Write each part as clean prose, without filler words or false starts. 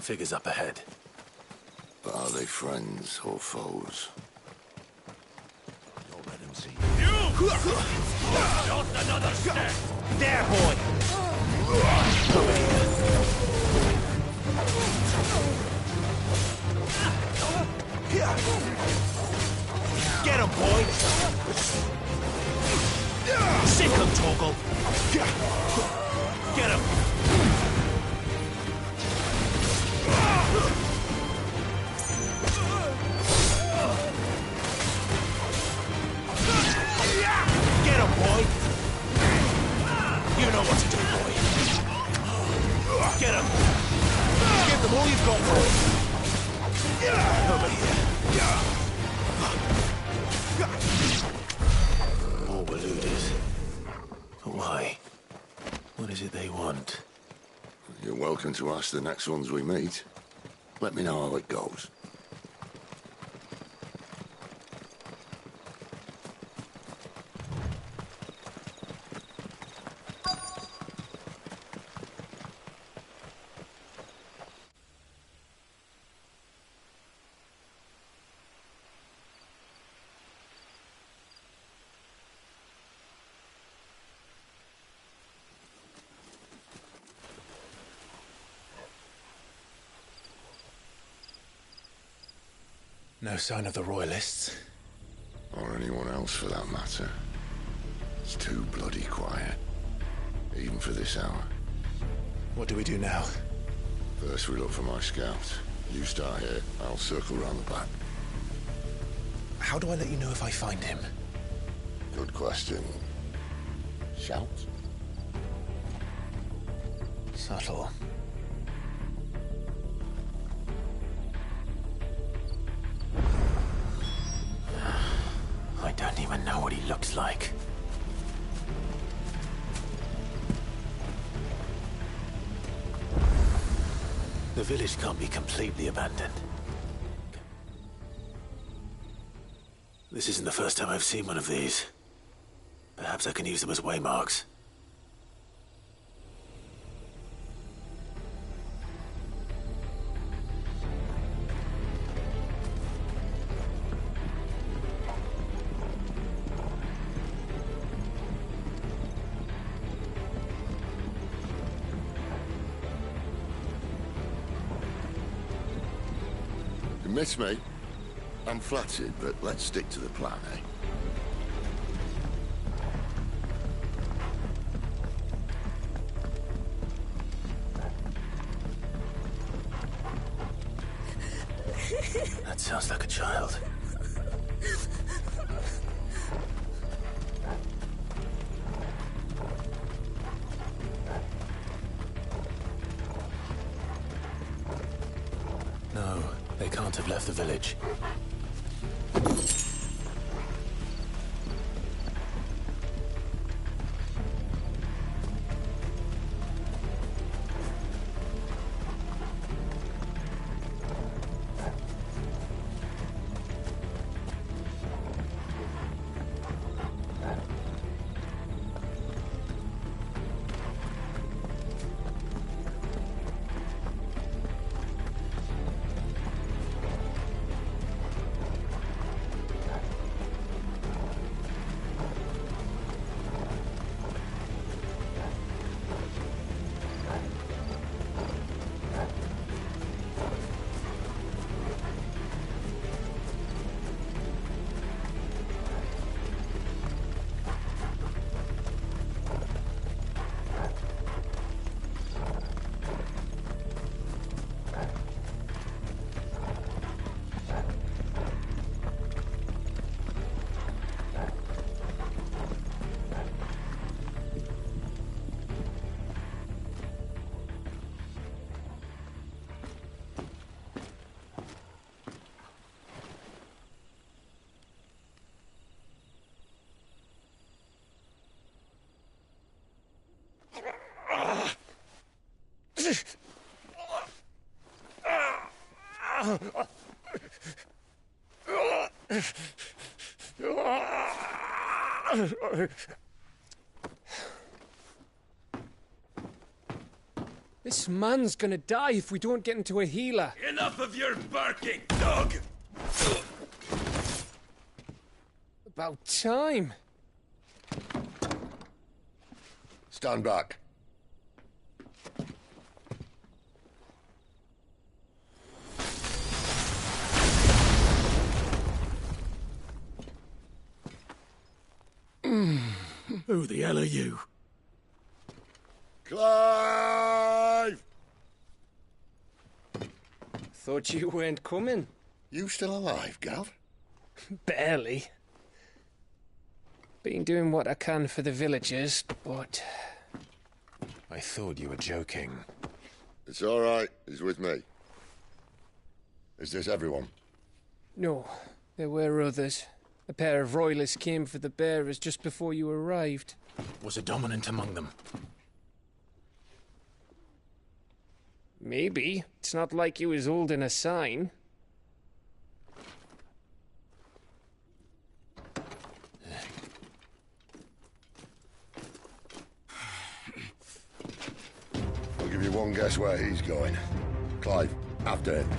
Figures up ahead. But are they friends or foes? Don't let him see you. Not another step! There, boy! Over here. Get him, boy! Sick him, Torgal! Get him! Get him, boy! You know what to do, boy. Get him! Give them all you've got, boy! Over here. More Waluders. But why? What is it they want? You're welcome to ask the next ones we meet. Let me know how it goes. No sign of the Royalists. Or anyone else for that matter. It's too bloody quiet. Even for this hour. What do we do now? First we look for my scout. You start here, I'll circle round the back. How do I let you know if I find him? Good question. Shout? Subtle. I don't even know what he looks like. The village can't be completely abandoned. This isn't the first time I've seen one of these. Perhaps I can use them as waymarks. You miss me? I'm flattered, but let's stick to the plan, eh? That sounds like a child. No, they can't have left the village. This man's gonna die if we don't get into a healer. Enough of your barking, dog! About time. Stand back. Who the hell are you? Clive! Thought you weren't coming. You still alive, Gav? Barely. Been doing what I can for the villagers, but... I thought you were joking. It's all right. He's with me. Is this everyone? No, there were others. A pair of royalists came for the bearers just before you arrived. Was a dominant among them? Maybe. It's not like he was holding a sign. I'll give you one guess where he's going. Clive, after him.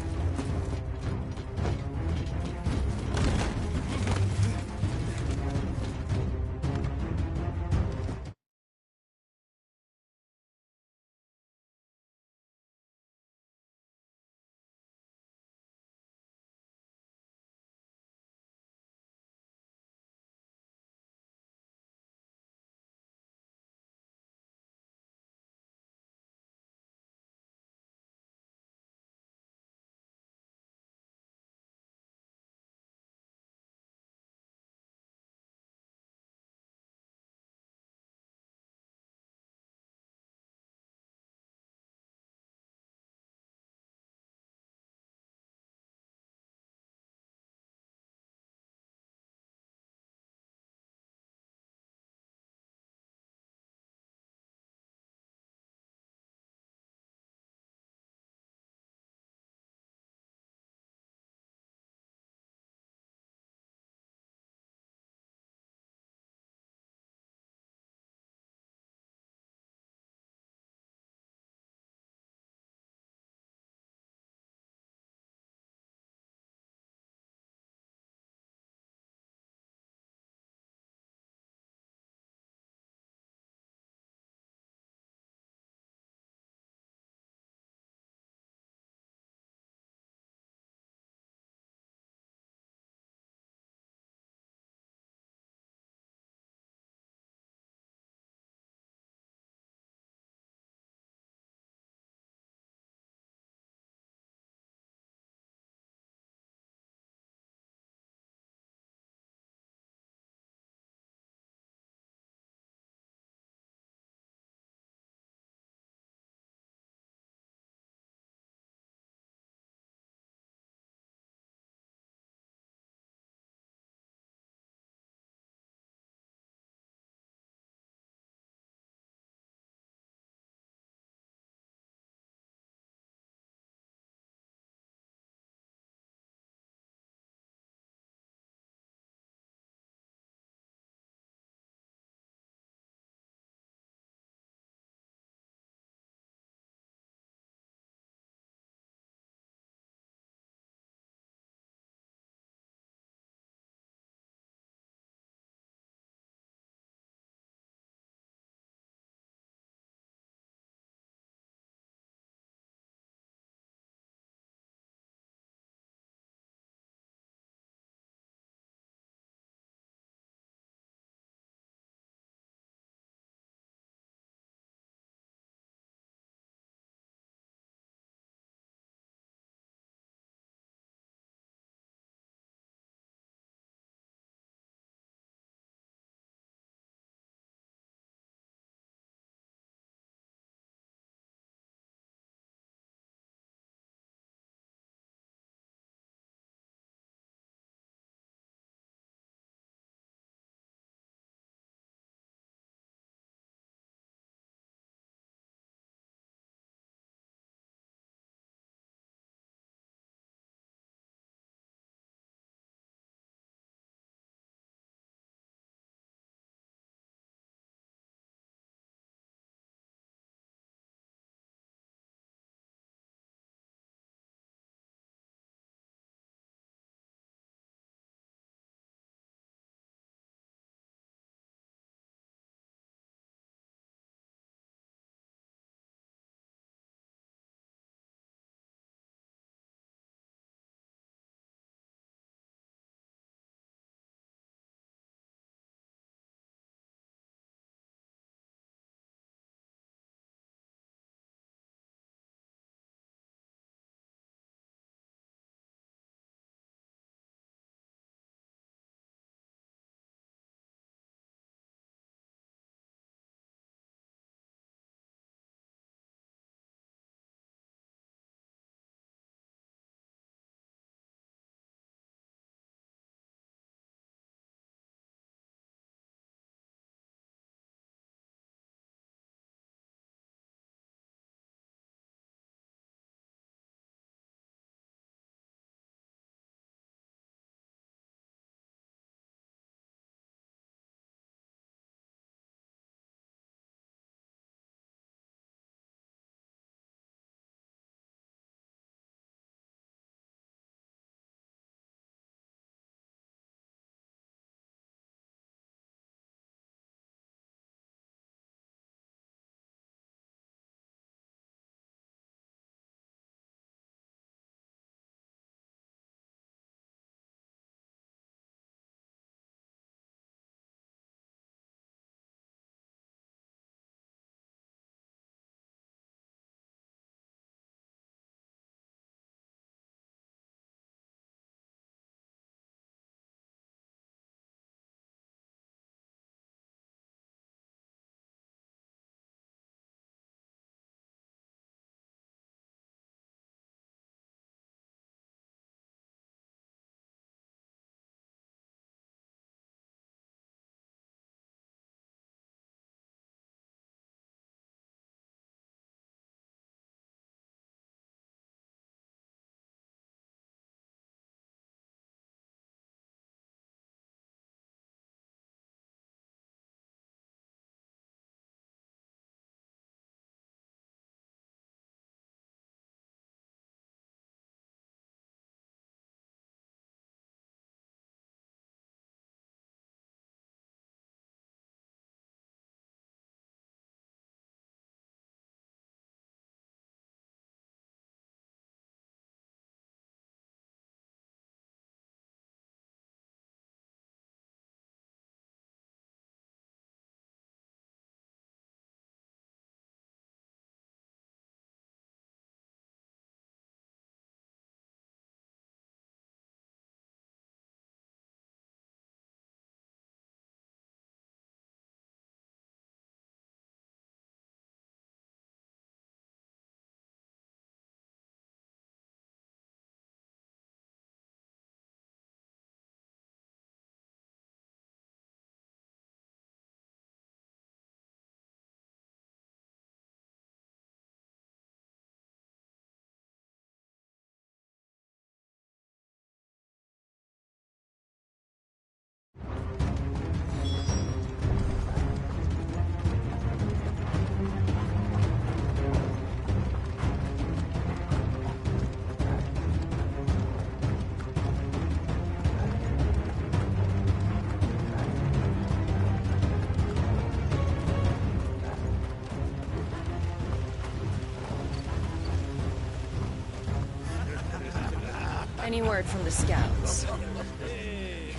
Any word from the scouts?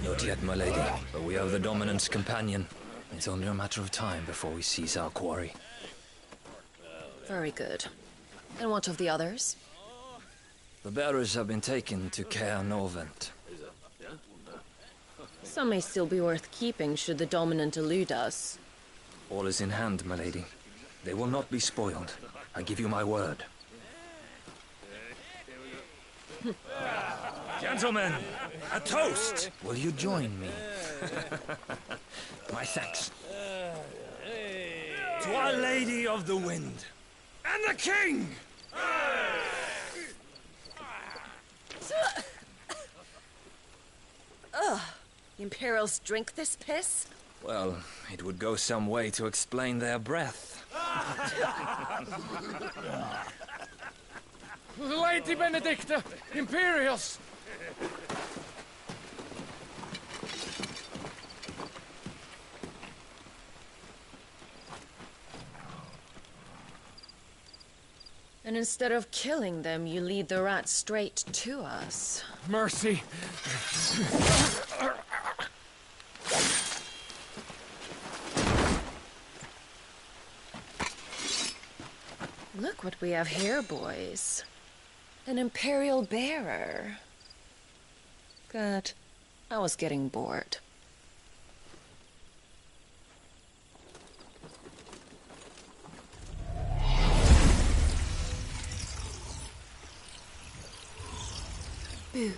Not yet, my lady, but we have the Dominant's companion. It's only a matter of time before we seize our quarry. Very good. And what of the others? The bearers have been taken to Caer Norvent. Some may still be worth keeping should the Dominant elude us. All is in hand, my lady. They will not be spoiled. I give you my word. Gentlemen, a toast! Will you join me? My thanks. To Our Lady of the Wind and the King! Ugh. The Imperials drink this piss? Well, it would go some way to explain their breath. Lady Benedicta! Imperials! And instead of killing them, you lead the rats straight to us. Mercy! Look what we have here, boys. An Imperial bearer. Good. I was getting bored. Boo.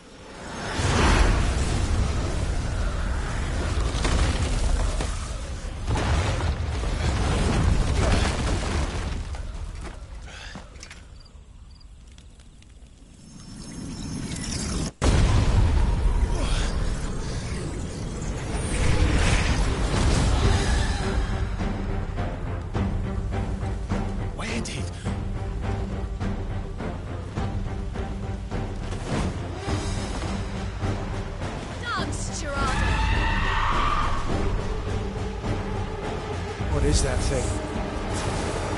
What is that thing?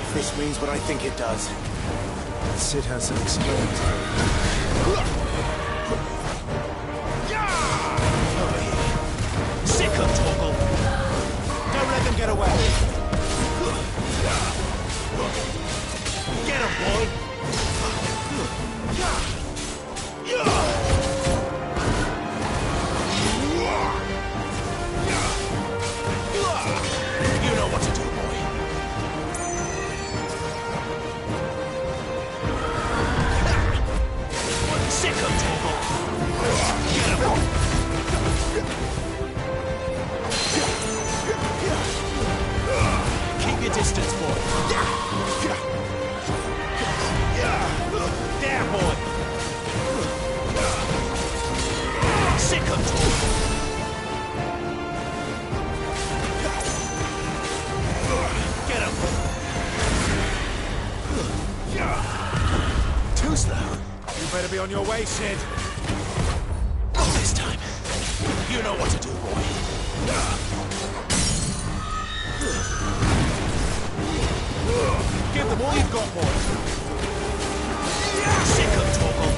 If this means what I think it does, Sid has to explain it to me. Over here. Sick of Torgal! Don't let them get away! Get him, boy! You know what to do, boy. Sick of Torgal! Get him! Keep your distance, boy. There, boy! Sick of Torgal! Get him! Too slow. You better be on your way, Sid. Not this time. You know what to do, boy. Give them all you've got, boy. Sick of Torgal.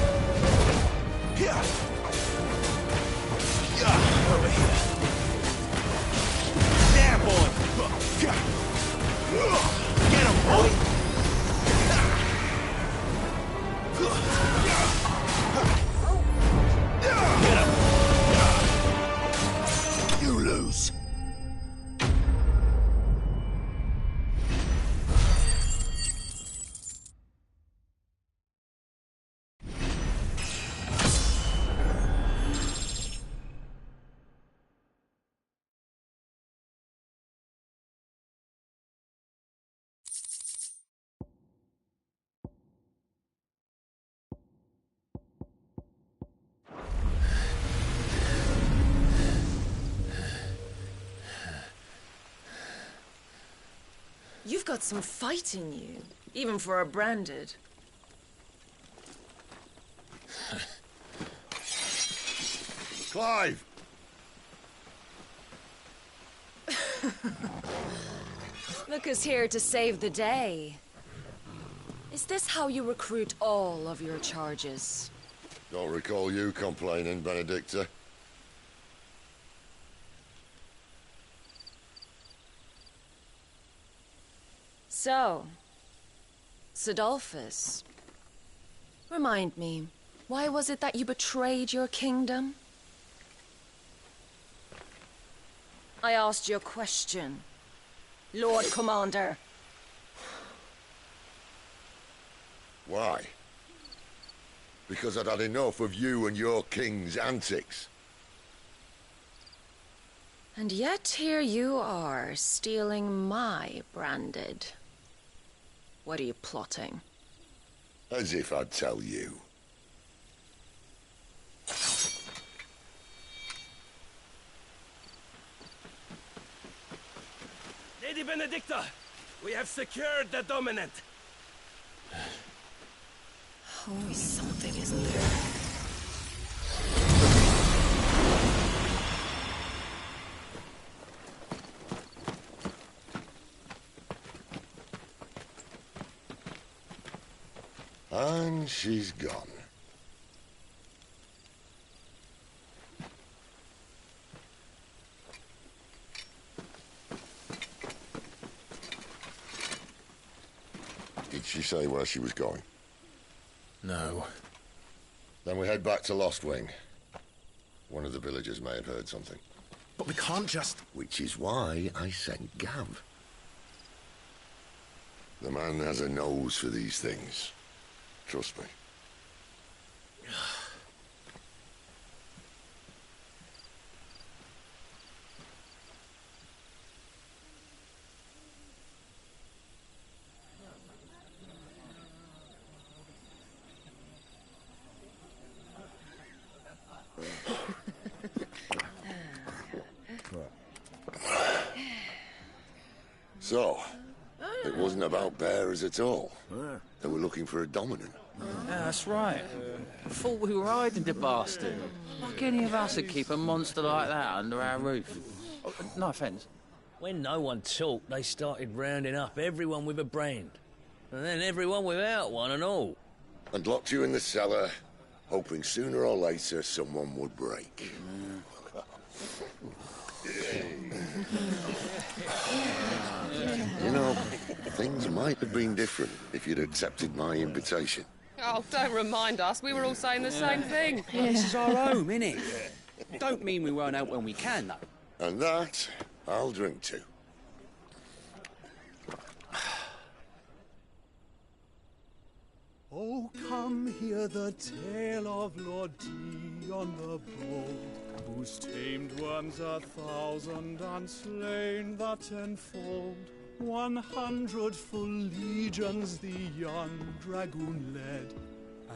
Over here. There, boy. Get him, boy. Get him. You lose. You've got some fight in you, even for a branded. Clive! Look who's here to save the day. Is this how you recruit all of your charges? Don't recall you complaining, Benedicta. So, Sidolphus, remind me, why was it that you betrayed your kingdom? I asked you a question, Lord Commander. Why? Because I'd had enough of you and your king's antics. And yet here you are, stealing my branded. What are you plotting? As if I'd tell you. Lady Benedicta, we have secured the dominant. Always something, isn't there? And she's gone. Did she say where she was going? No. Then we head back to Lost Wing. One of the villagers may have heard something. But we can't just... Which is why I sent Gav. The man has a nose for these things. Trust me. So, it wasn't about bearers at all. They were looking for a dominant. Yeah, that's right. I thought we were hiding the bastard. Like any of us would keep a monster like that under our roof. Oh, no offence. When no one talked, they started rounding up everyone with a brand. And then everyone without one and all. And locked you in the cellar, hoping sooner or later someone would break. You know, things might have been different if you'd accepted my invitation. Oh, don't remind us. We were all saying the same thing. This is our home, innit? Don't mean we won't out when we can, though. And that, I'll drink to. Oh, come hear the tale of Lord Dion the Bold, who's tamed worms 1,000 and slain the 10-fold. 100 full legions the young dragoon led,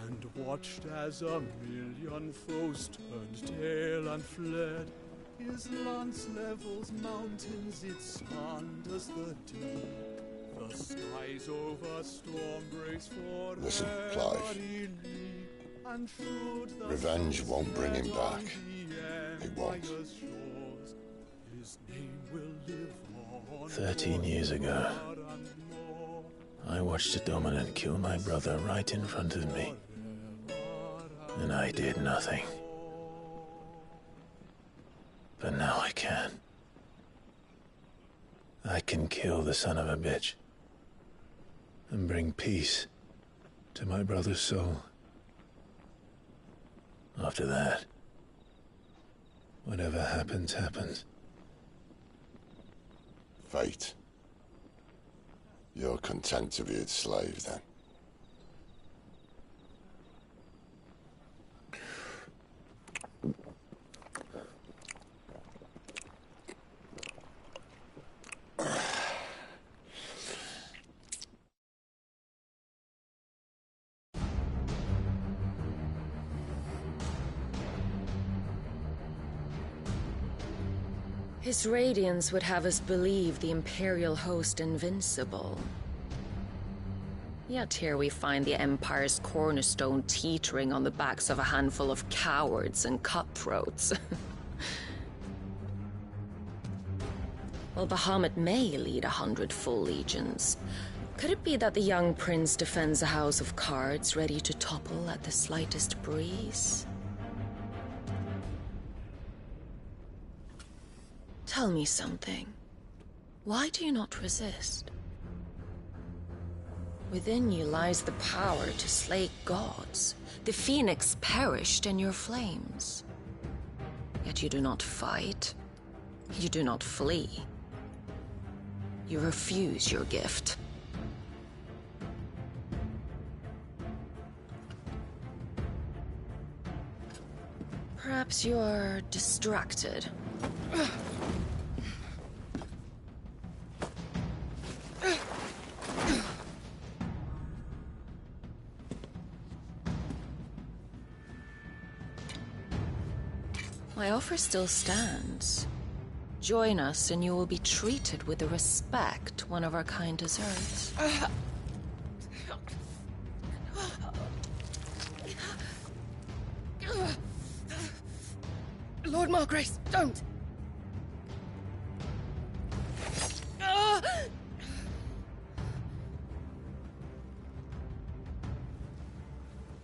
and watched as 1,000,000 foes turned tail and fled. His lance levels mountains, it sanders the deep. The skies over storm breaks for Listen, Clive. Revenge won't bring him back. It won't. 13 years ago, I watched a dominant kill my brother right in front of me. And I did nothing. But now I can. I can kill the son of a bitch. And bring peace to my brother's soul. After that, whatever happens, happens. Fate. You're content to be its slave, then? His radiance would have us believe the Imperial host invincible. Yet here we find the Empire's cornerstone teetering on the backs of a handful of cowards and cutthroats. Well, Bahamut may lead 100 full legions, Could it be that the young prince defends a house of cards ready to topple at the slightest breeze? Tell me something. Why do you not resist? Within you lies the power to slay gods. The phoenix perished in your flames. Yet you do not fight. You do not flee. You refuse your gift. Perhaps you're distracted. My offer still stands. Join us and you will be treated with the respect one of our kind deserves. Lord Margrace, don't!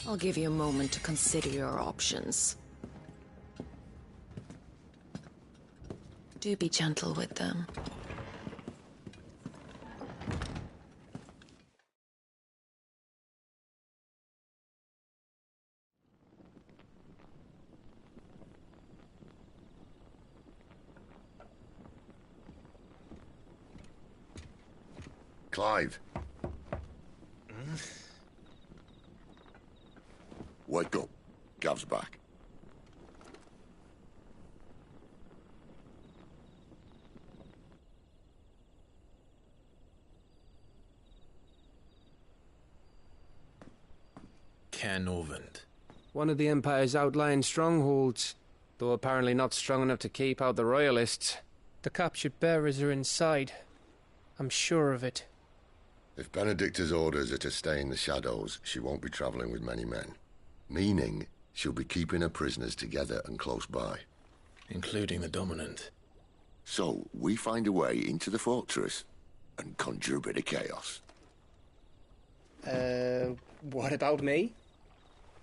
I'll give you a moment to consider your options. Do be gentle with them. Clive. Wake up. Gav's back. Caernarvon. One of the Empire's outlying strongholds, though apparently not strong enough to keep out the Royalists. The captured bearers are inside. I'm sure of it. If Benedicta's orders are to stay in the shadows, she won't be travelling with many men. Meaning, she'll be keeping her prisoners together and close by. Including the Dominant. So, we find a way into the fortress and conjure a bit of chaos. What about me?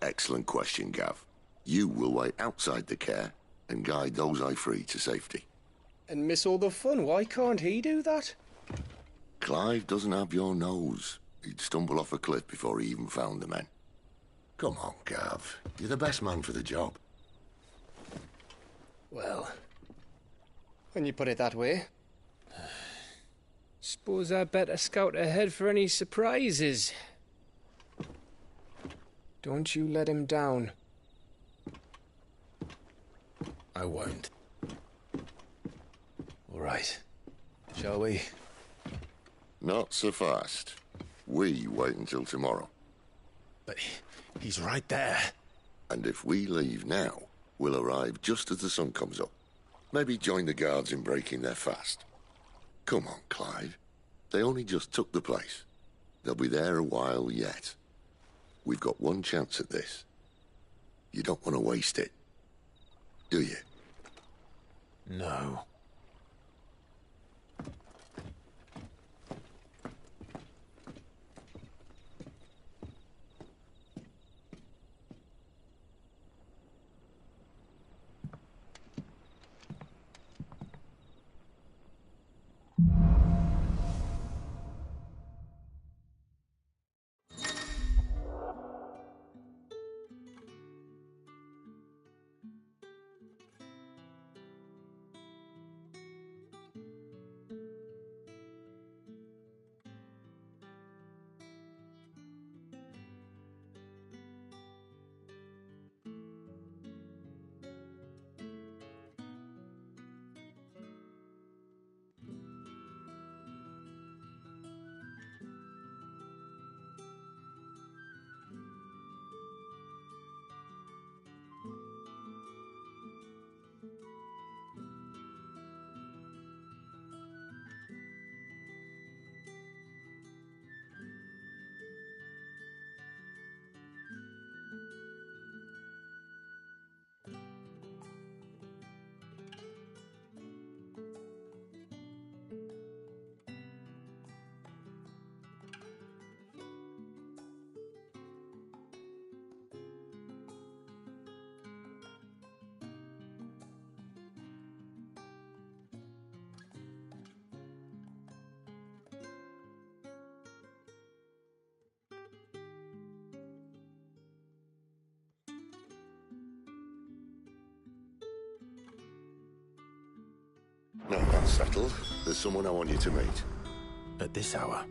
Excellent question, Gav. You will wait outside the care and guide those I free to safety. And miss all the fun. Why can't he do that? Clive doesn't have your nose. He'd stumble off a cliff before he even found the men. Come on, Gav. You're the best man for the job. Well, when you put it that way. Suppose I'd better scout ahead for any surprises. Don't you let him down. I won't. All right. Shall we? Not so fast. We wait until tomorrow. But he's right there. And if we leave now, we'll arrive just as the sun comes up. Maybe join the guards in breaking their fast. Come on, Clive. They only just took the place. They'll be there a while yet. We've got one chance at this. You don't want to waste it, do you? No. Now that's settled, there's someone I want you to meet. At this hour?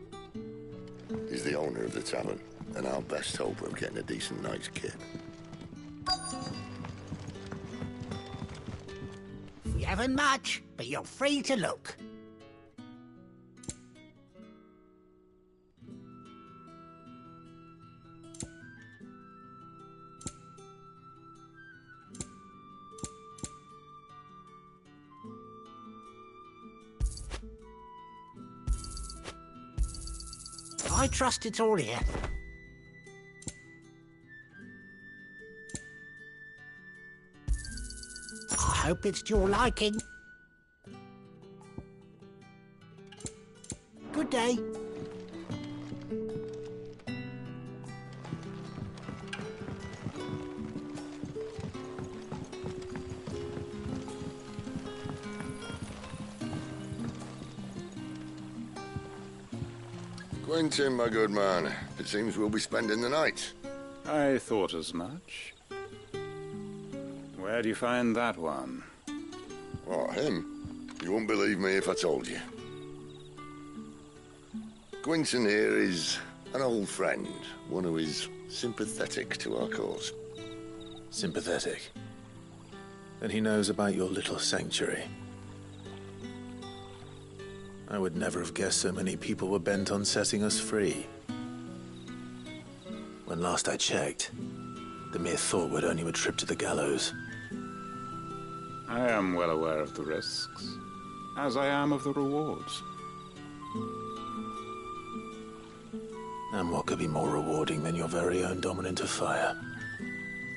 He's the owner of the tavern, and our best hope of getting a decent night's kip. We haven't much, but you're free to look. I trust it's all here. I hope it's to your liking. Good day. Quentin, my good man, it seems we'll be spending the night. I thought as much. Where do you find that one? What, him? You wouldn't believe me if I told you. Quentin here is an old friend, one who is sympathetic to our cause. Sympathetic? Then he knows about your little sanctuary. I would never have guessed so many people were bent on setting us free. When last I checked, the mere thought would earn you a trip to the gallows. I am well aware of the risks, as I am of the rewards. And what could be more rewarding than your very own dominant of fire?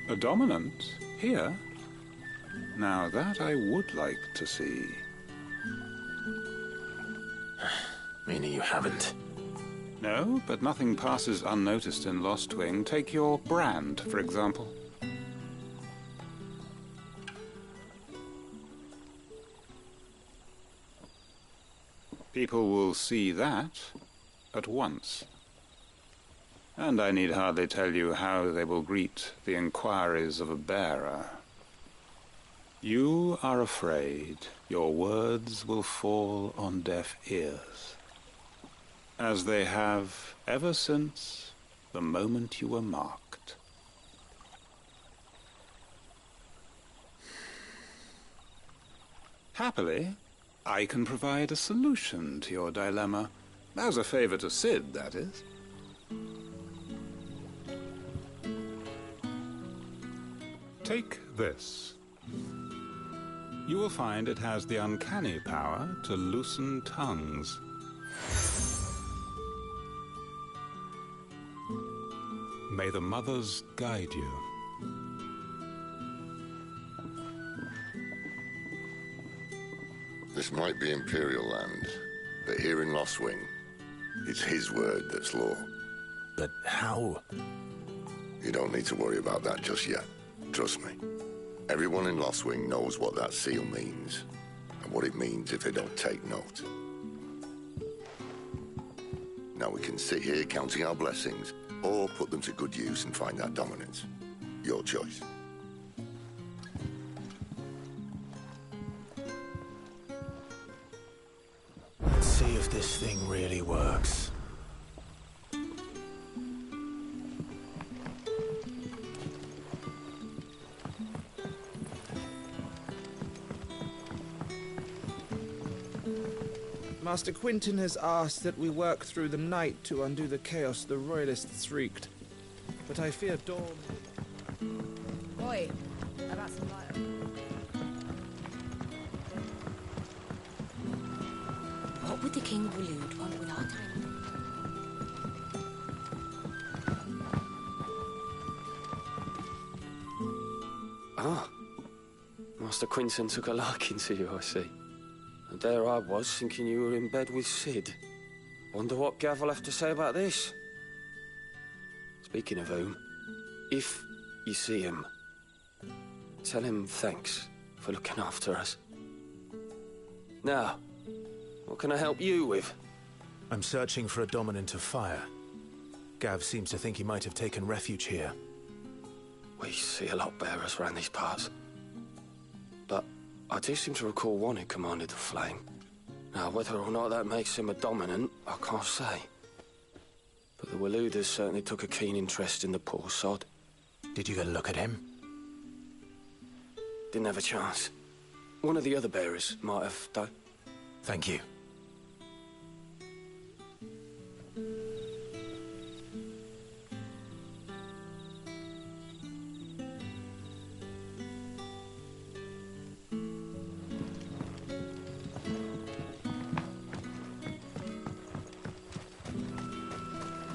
A dominant? Here? Now that I would like to see. Meaning you haven't? No, but nothing passes unnoticed in Lost Wing. Take your brand, for example. People will see that at once. And I need hardly tell you how they will greet the inquiries of a bearer. You are afraid your words will fall on deaf ears, as they have ever since the moment you were marked. Happily, I can provide a solution to your dilemma, as a favor to Sid, that is. Take this. You will find it has the uncanny power to loosen tongues. May the mothers guide you. This might be Imperial land, but here in Lost Wing, it's his word that's law. But how? You don't need to worry about that just yet. Trust me. Everyone in Lost Wing knows what that seal means, and what it means if they don't take note. Now we can sit here counting our blessings, or put them to good use and find our dominance. Your choice. Let's see if this thing really works. Master Quentin has asked that we work through the night to undo the chaos the Royalists wreaked. But I fear dawn... Oi, about some light. What would the king of Waloed want with our time? Ah. Master Quentin took a liking to you, I see. And there I was, thinking you were in bed with Sid. Wonder what Gav will have to say about this. Speaking of whom, if you see him, tell him thanks for looking after us. Now, what can I help you with? I'm searching for a dominant of fire. Gav seems to think he might have taken refuge here. We see a lot bearers around these parts. But I do seem to recall one who commanded the flame. Now, whether or not that makes him a dominant, I can't say. But the Waluders certainly took a keen interest in the poor sod. Did you get a look at him? Didn't have a chance. One of the other bearers might have, though. Thank you.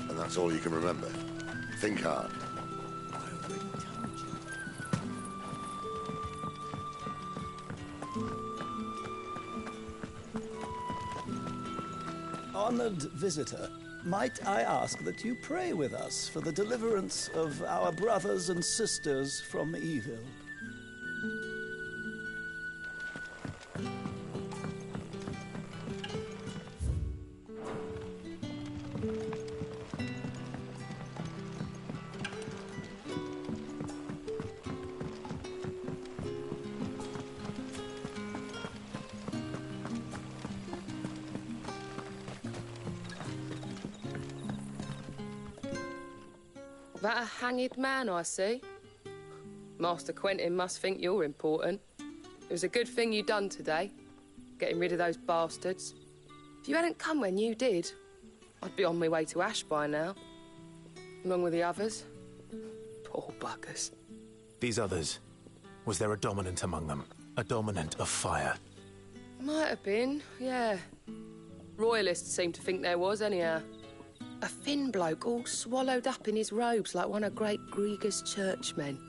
And that's all you can remember. Think hard. Honored visitor, might I ask that you pray with us for the deliverance of our brothers and sisters from evil? That a hanged man I see? Master Quentin must think you're important. It was a good thing you done today, getting rid of those bastards. If you hadn't come when you did, I'd be on my way to Ash by now, along with the others. Poor buggers. These others, was there a dominant among them? A dominant of fire? Might have been, yeah. Royalists seem to think there was, anyhow. A thin bloke all swallowed up in his robes like one of Great Grieger's churchmen.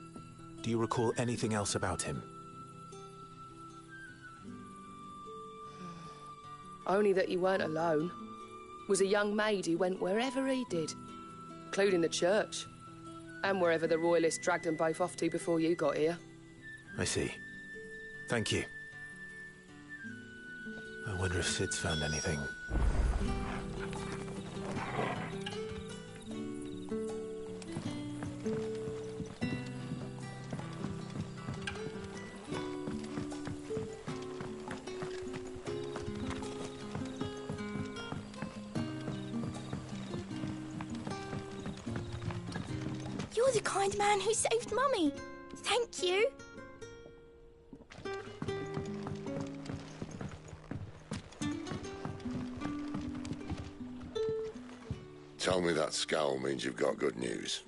Do you recall anything else about him? Only that he weren't alone. Was a young maid who went wherever he did, including the church, and wherever the Royalists dragged them both off to before you got here. I see. Thank you. I wonder if Sid's found anything. You're the kind man who saved Mummy. Thank you. Tell me that scowl means you've got good news.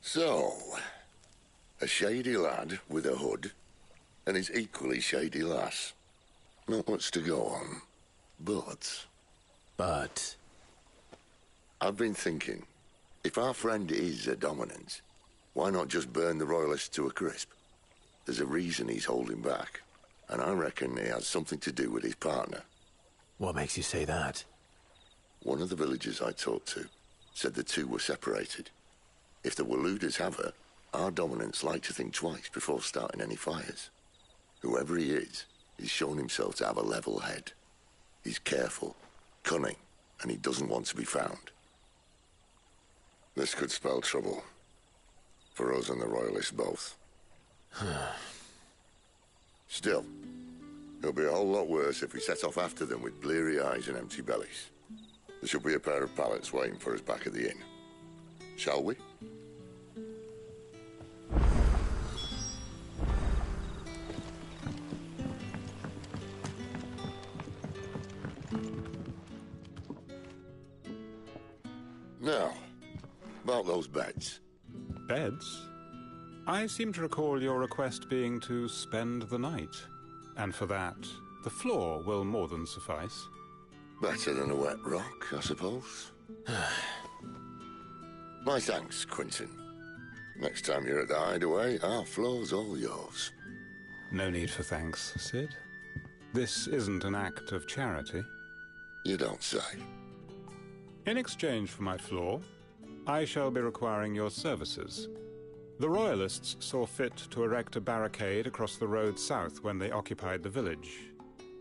So, a shady lad with a hood and his equally shady lass. Not much to go on, but... I've been thinking, if our friend is a dominant, why not just burn the Royalists to a crisp? There's a reason he's holding back, and I reckon he has something to do with his partner. What makes you say that? One of the villagers I talked to said the two were separated. If the Waluders have her, our dominants like to think twice before starting any fires. Whoever he is, he's shown himself to have a level head. He's careful, cunning, and he doesn't want to be found. This could spell trouble. For us and the Royalists both. Still, it'll be a whole lot worse if we set off after them with bleary eyes and empty bellies. There should be a pair of pallets waiting for us back at the inn. Shall we? Now, about those beds. Beds? I seem to recall your request being to spend the night. And for that, the floor will more than suffice. Better than a wet rock, I suppose. My thanks, Quentin. Next time you're at the hideaway, our floor's all yours. No need for thanks, Sid. This isn't an act of charity. You don't say. In exchange for my floor, I shall be requiring your services. The Royalists saw fit to erect a barricade across the road south when they occupied the village,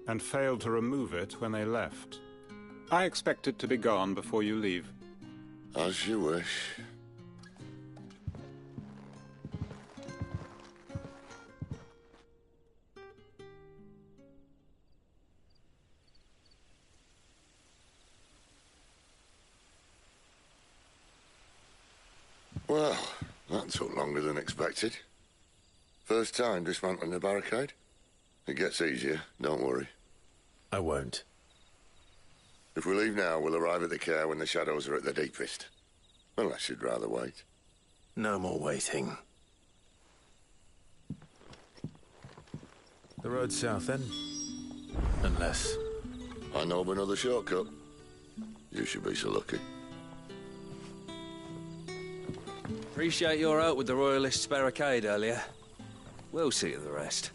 and failed to remove it when they left. I expect it to be gone before you leave. As you wish. Well, that took longer than expected. First time dismantling the barricade? It gets easier, don't worry. I won't. If we leave now, we'll arrive at the care when the shadows are at their deepest. Unless you'd rather wait. No more waiting. The road south, then? Unless... I know of another shortcut. You should be so lucky. Appreciate your help with the Royalists' barricade earlier. We'll see to the rest.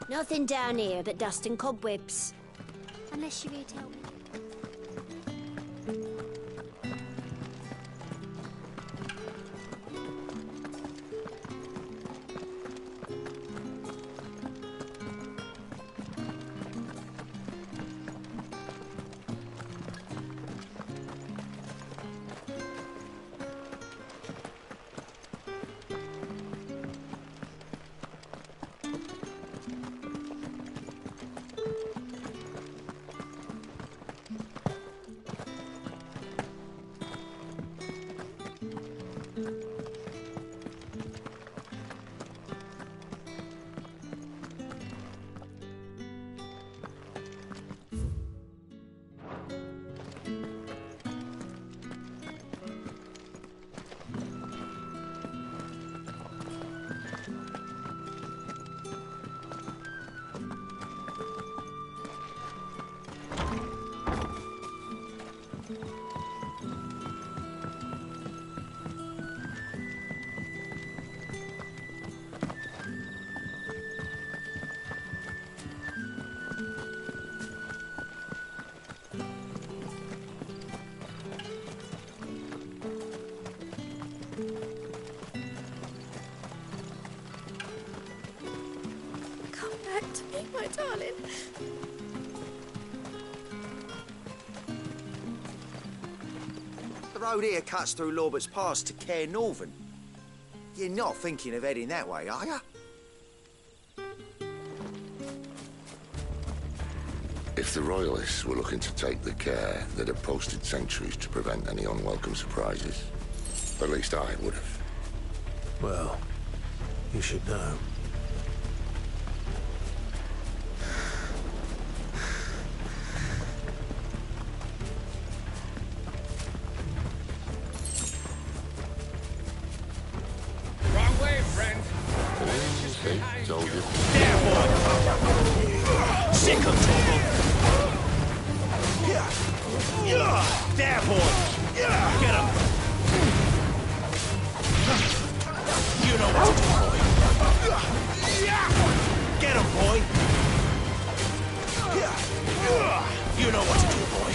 Nothing down here but dust and cobwebs. Unless you're here to help me. Back to me, my darling. The road here cuts through Lorbert's Pass to Care Northern. You're not thinking of heading that way, are you? If the Royalists were looking to take the care, they'd have posted sentries to prevent any unwelcome surprises. At least I would have. Well, you should know. Told you. There, boy! Sick of trouble! There, boy! Get him! You know what to do, boy! Get him, boy! You know what to do, boy!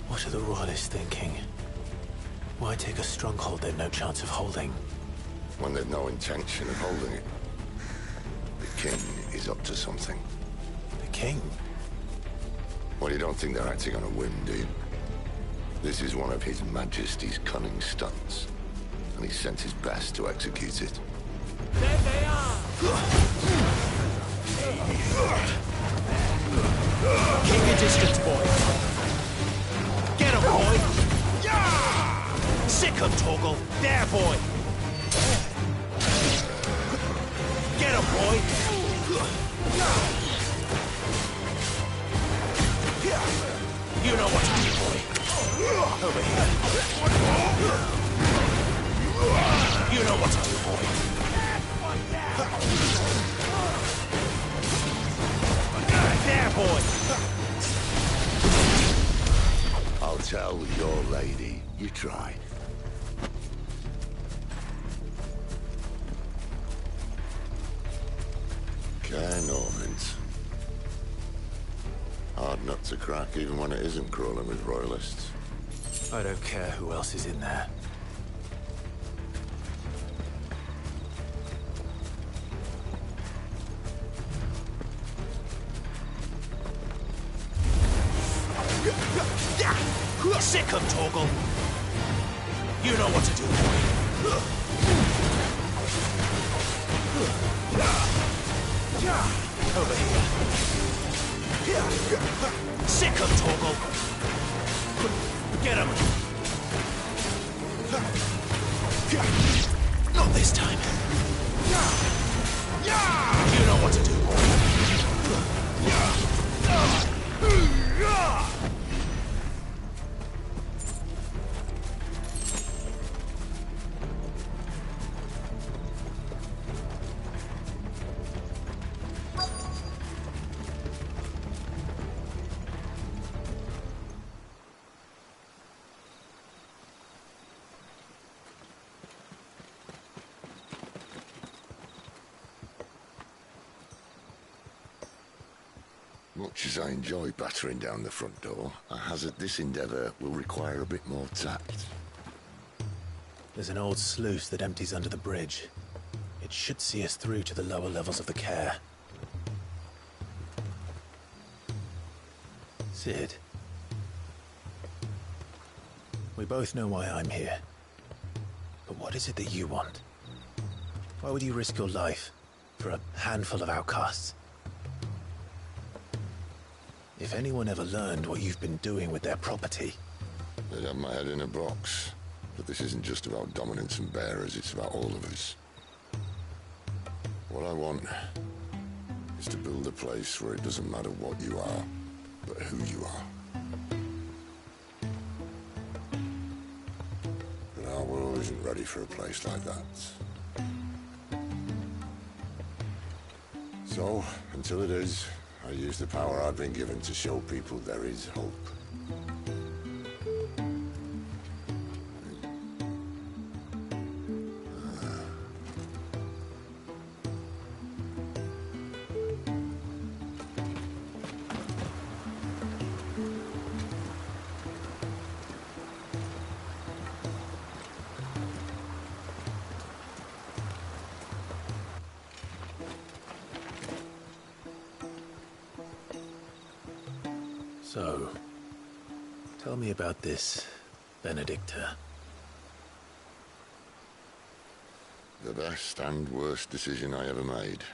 What are the Royalists thinking? Why take a stronghold they've no chance of holding? When they've no intention of holding it. The king is up to something. The king? Well, you don't think they're acting on a whim, do you? This is one of His Majesty's cunning stunts, and he sent his best to execute it. There they are! Keep your distance, boy! Get him, boy! Sick of Toggle! There, boy! Get him, boy! boy! You know what to do, boy. Over here. You know what to do, boy. There, boy! I'll tell your lady you tried. Care Normans. Hard nut to crack, even when it isn't crawling with royalists. I don't care who else is in there. Sick 'em, Torgal! You know what to do, boy. Over here. Sick 'em, Torgal! Get 'em! Not this time. You know what to do, boy. Much as I enjoy battering down the front door, I hazard this endeavour will require a bit more tact. There's an old sluice that empties under the bridge. It should see us through to the lower levels of the care. Sid. We both know why I'm here. But what is it that you want? Why would you risk your life for a handful of outcasts? If anyone ever learned what you've been doing with their property... They'd have my head in a box. But this isn't just about dominance and bearers, it's about all of us. What I want is to build a place where it doesn't matter what you are, but who you are. But our world isn't ready for a place like that. So, until it is, I use the power I've been given to show people there is hope. So, tell me about this Benedicta. The best and worst decision I ever made.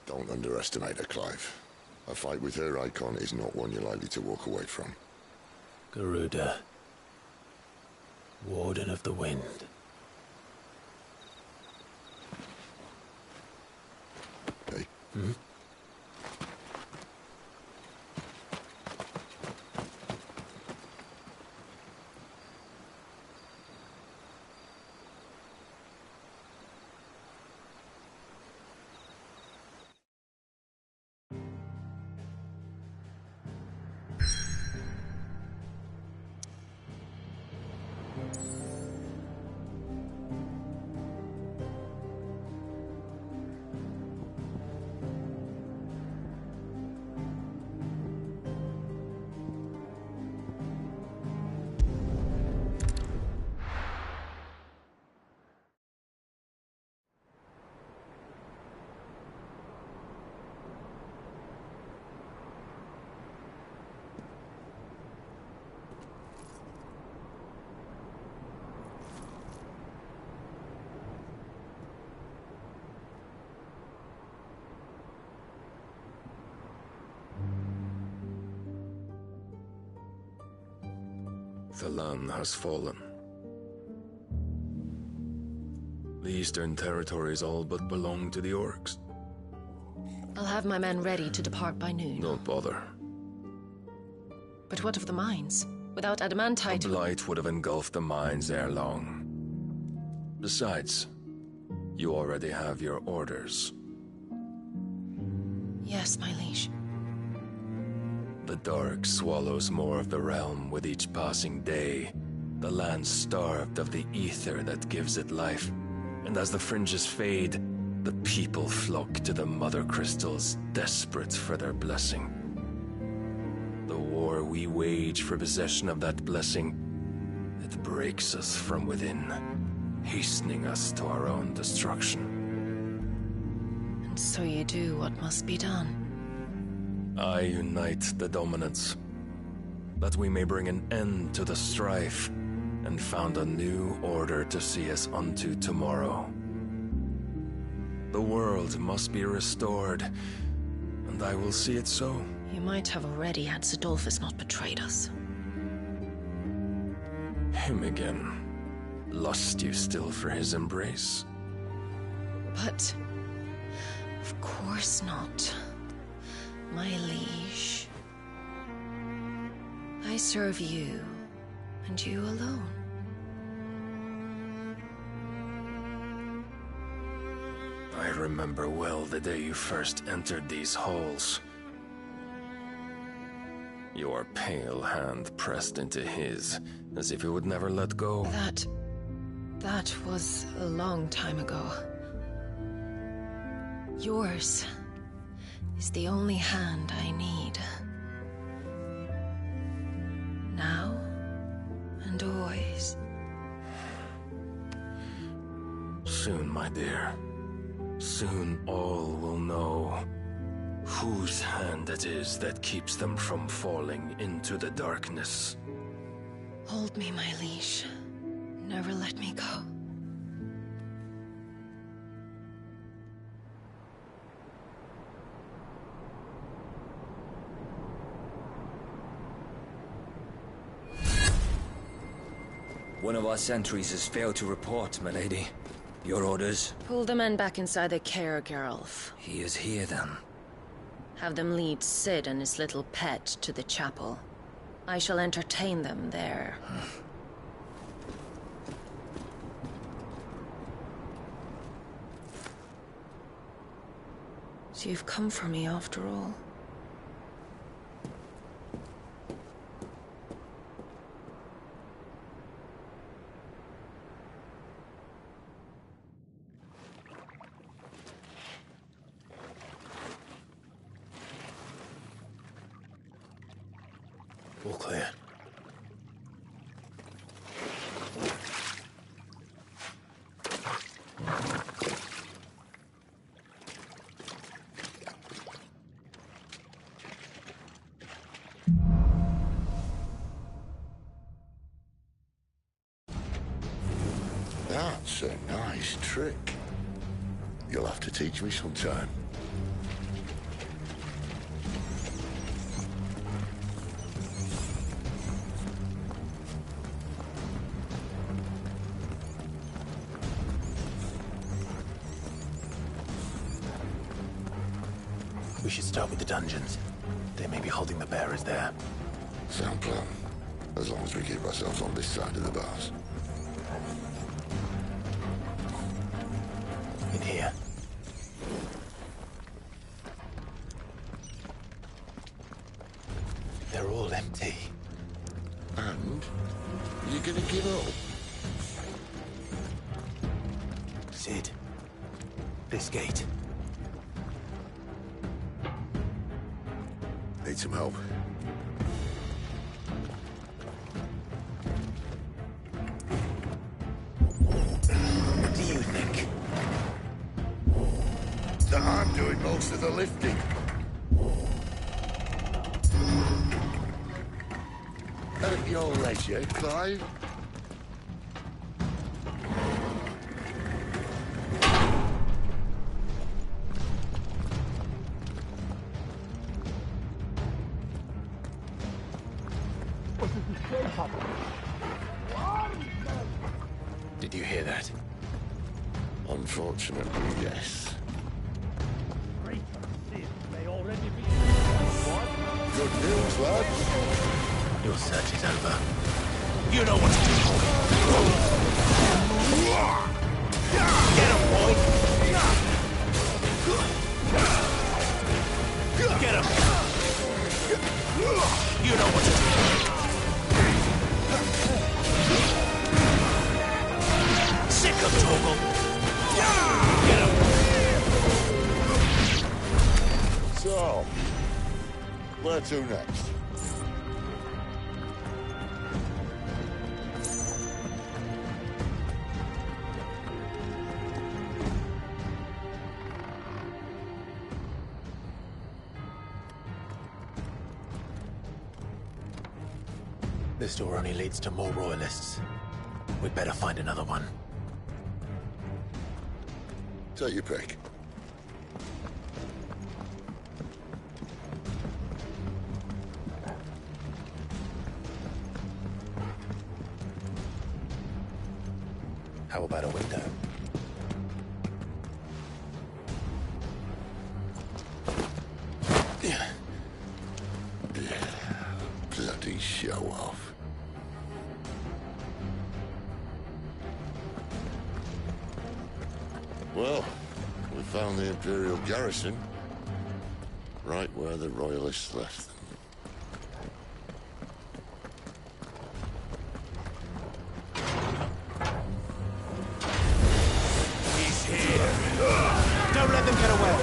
Don't underestimate her, Clive. A fight with her icon is not one you're likely to walk away from. Garuda. Warden of the Wind. Hey? Hmm? The Lamb has fallen. The Eastern Territories all but belong to the orcs. I'll have my men ready to depart by noon. Don't bother. But what of the mines? Without adamantite... A blight would have engulfed the mines ere long. Besides, you already have your orders. Yes, my liege. The dark swallows more of the realm with each passing day. The land starved of the ether that gives it life. And as the fringes fade, the people flock to the mother crystals, desperate for their blessing. The war we wage for possession of that blessing, it breaks us from within, hastening us to our own destruction. And so you do what must be done. I unite the dominants, that we may bring an end to the strife, and found a new order to see us unto tomorrow. The world must be restored, and I will see it so. You might have already had Sidolphus not betrayed us. Him again. Lust you still for his embrace? But... of course not, my liege. I serve you, and you alone. I remember well the day you first entered these halls. Your pale hand pressed into his, as if it would never let go. That was a long time ago. Yours is the only hand I need. Now and always. Soon, my dear. Soon all will know whose hand it is that keeps them from falling into the darkness. Hold me, my liege. Never let me go. One of our sentries has failed to report, milady. Your orders? Pull the men back inside the care, Geralf. He is here, then. Have them lead Sid and his little pet to the chapel. I shall entertain them there. So you've come for me after all. All clear. That's a nice trick. You'll have to teach me sometime. We should start with the dungeons. They may be holding the bearers there. Sound plan. As long as we keep ourselves on this side of the bars. In here. They're all empty. And? You're gonna give up? Sid. This gate. Need some help. What do you think? That I'm doing most of the lifting. At your leisure, Clive. Did you hear that? Unfortunately, yes. Good news, lads. Your search is over. You know what to do, boy. Get him, boy. Get him. You know what to do. Sick of Torgal. Get him. So, where to next? This door only leads to more royalists. We'd better find another one. Take your pick. How about a window? Bloody show off. Well, we found the Imperial garrison, right where the Royalists left them. He's here. Don't let them get away.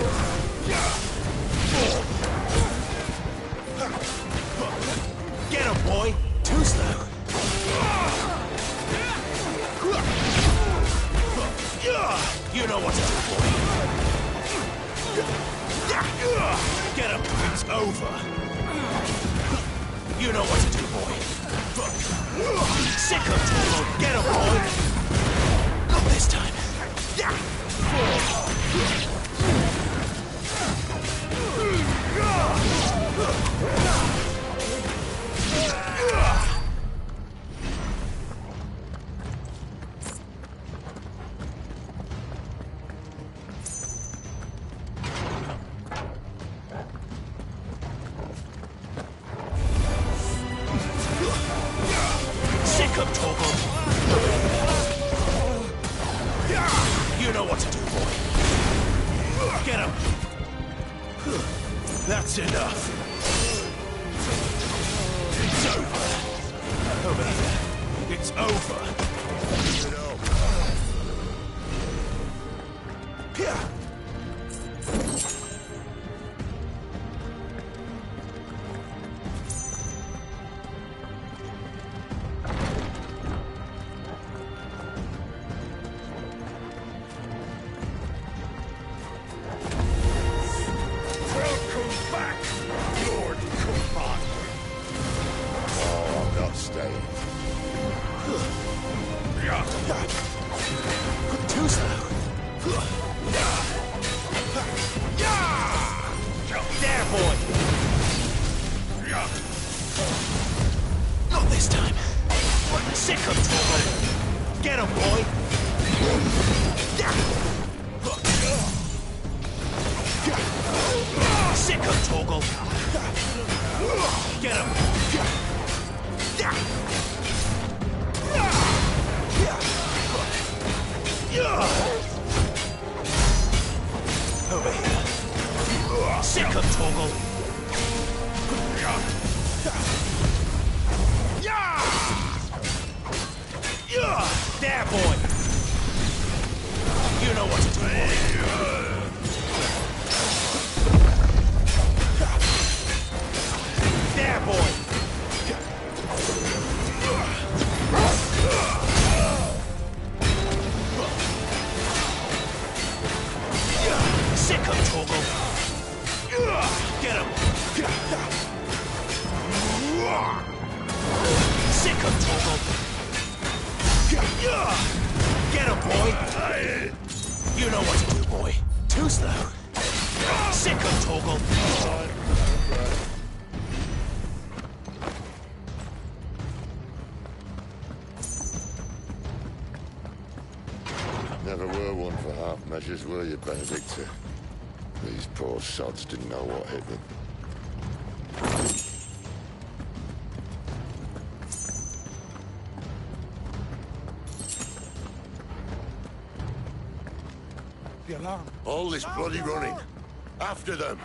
Get him, boy. Too slow. You know what to do, boy. Get him. It's over. You know what to do, boy. Sick of Torgal. Get him, boy. Not this time. Sick of Torgal. You know what to do, boy. Get him. That's enough. It's over. Over here. It's over. Here. Welcome back, Lord Commander. Oh, I'm not staying. Too slow. There, boy. Not this time. Sick of Torgal. Get him, boy. Sick of Torgal. Get him. Over here. Sick of Torgal. There, boy. You know what to do, boy. There, boy. Sick of Torgal. Get him. Sick of Torgal. Get him, boy. You know what to do, boy. Too slow. Sick of Torgal. Never were one for half measures, were you, Benedicta? These poor sods didn't know what hit them. The alarm. All this bloody running. After them.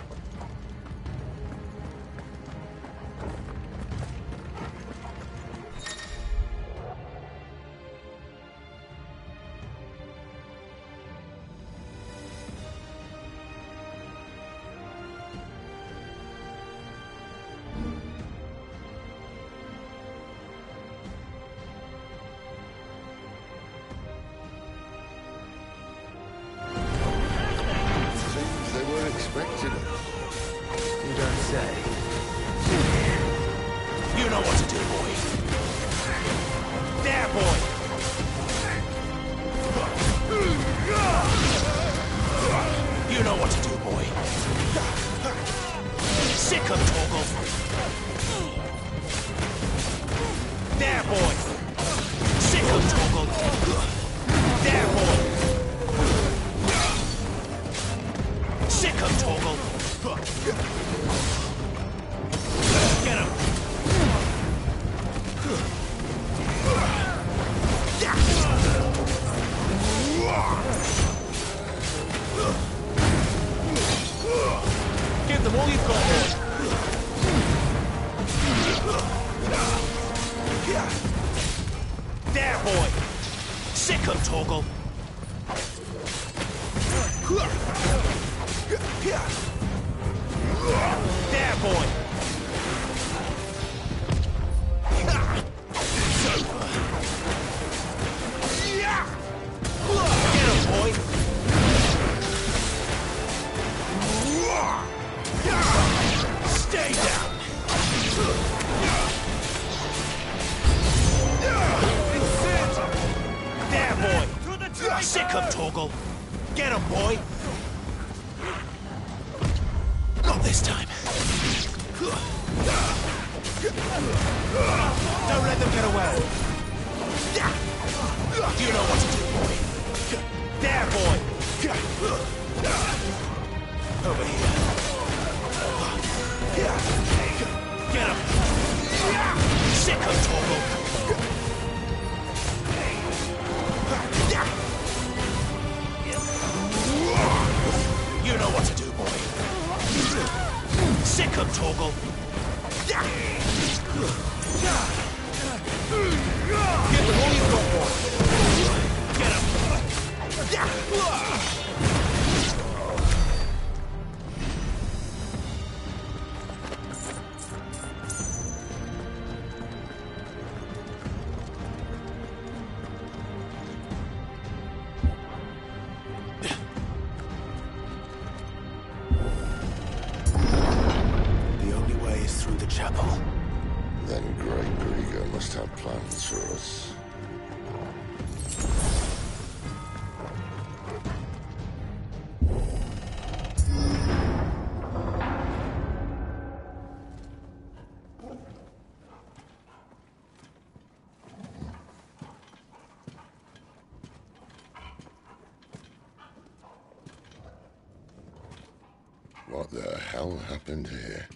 What the hell happened here?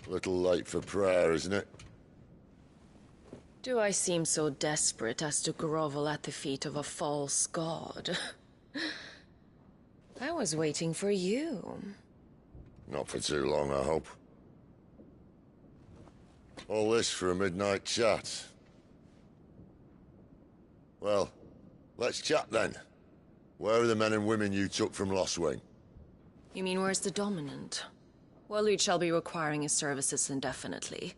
Little late for prayer, isn't it? Do I seem so desperate as to grovel at the feet of a false god? I was waiting for you. Not for too long, I hope. All this for a midnight chat. Well, let's chat then. Where are the men and women you took from Lost Wing? You mean where's the dominant? Waleed shall be requiring his services indefinitely.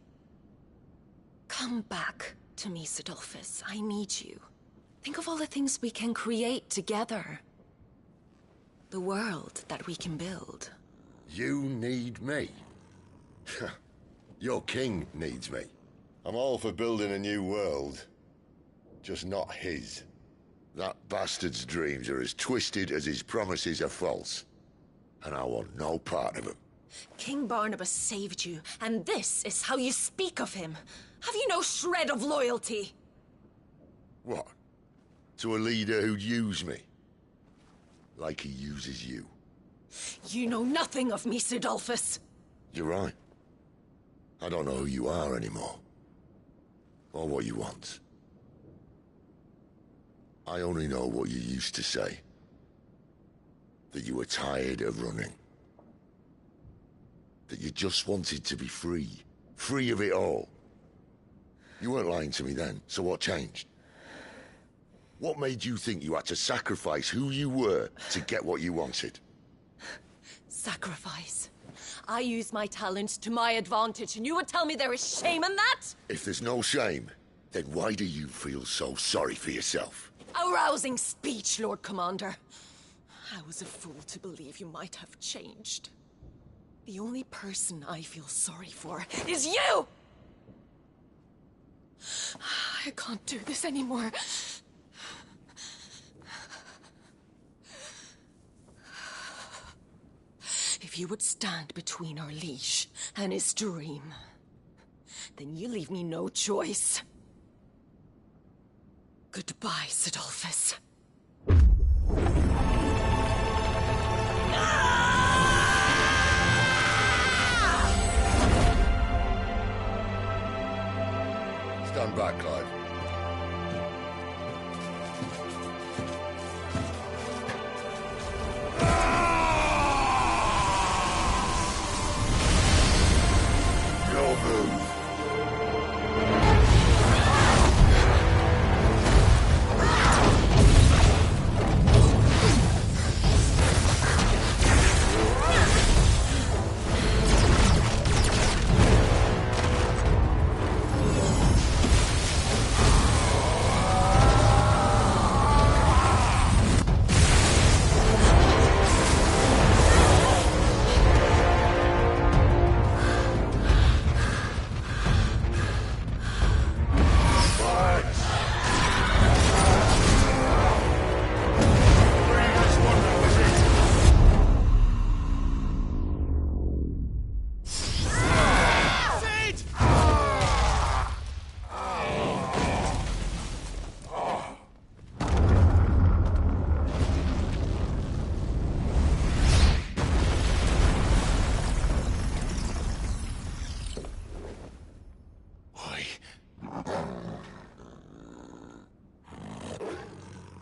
Come back to me, Sidolphus. I need you. Think of all the things we can create together. The world that we can build. You need me? Your king needs me. I'm all for building a new world. Just not his. That bastard's dreams are as twisted as his promises are false. And I want no part of them. King Barnabas saved you, and this is how you speak of him. Have you no shred of loyalty? What? To a leader who'd use me? Like he uses you. You know nothing of me, Sidolphus. You're right. I don't know who you are anymore. Or what you want. I only know what you used to say. That you were tired of running. That you just wanted to be free. Free of it all. You weren't lying to me then, so what changed? What made you think you had to sacrifice who you were to get what you wanted? Sacrifice. I use my talents to my advantage, and you would tell me there is shame in that? If there's no shame, then why do you feel so sorry for yourself? A rousing speech, Lord Commander. I was a fool to believe you might have changed. The only person I feel sorry for is you! I can't do this anymore. If you would stand between our liege and his dream, then you leave me no choice. Goodbye, Sidolphus. Stand back, Clive. Your move.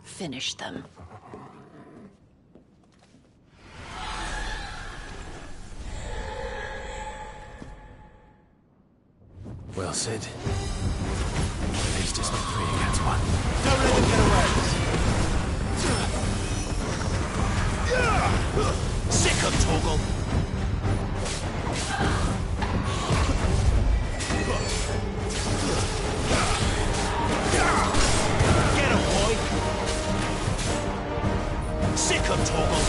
Finish them. Well, Sid. At least it's not 3 against 1. Don't let them get away! Sick of Torgal! Get him, boy! Sick of Torgal!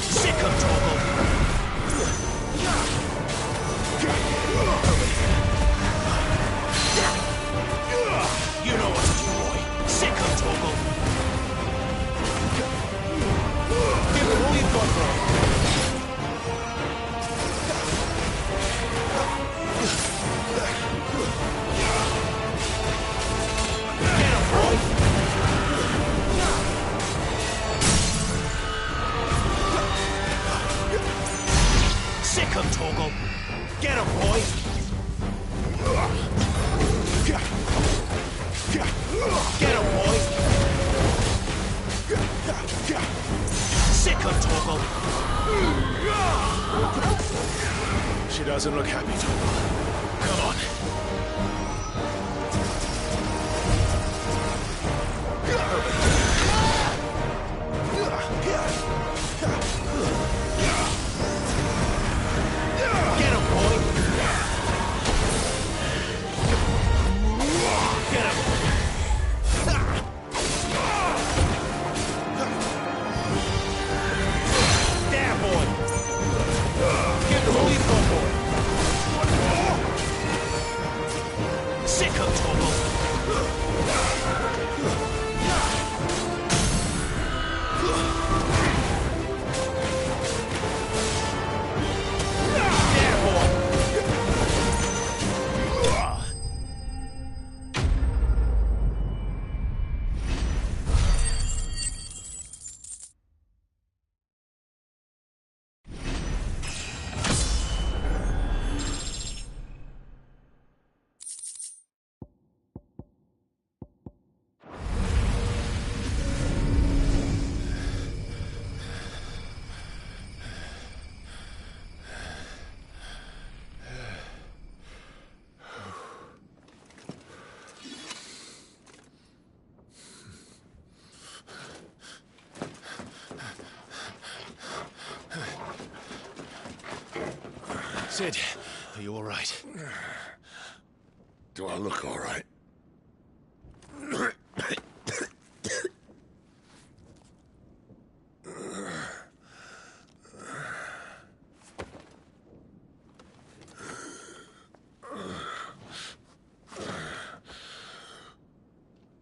Sick of trouble. Doesn't look happy, Torgal. Come on. Get him, boy! Get him! There, boy! Give them all you've got, boy! Sicko, Torgal! Sid, are you all right? Do I look all right?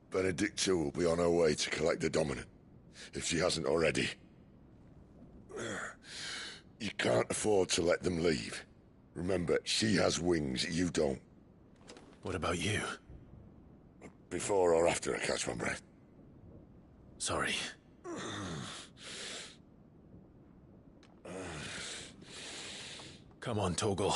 Benedicta will be on her way to collect the Dominant, if she hasn't already. You can't afford to let them leave. Remember, she has wings, you don't. What about you? Before or after I catch my breath? Sorry. Come on, Torgal.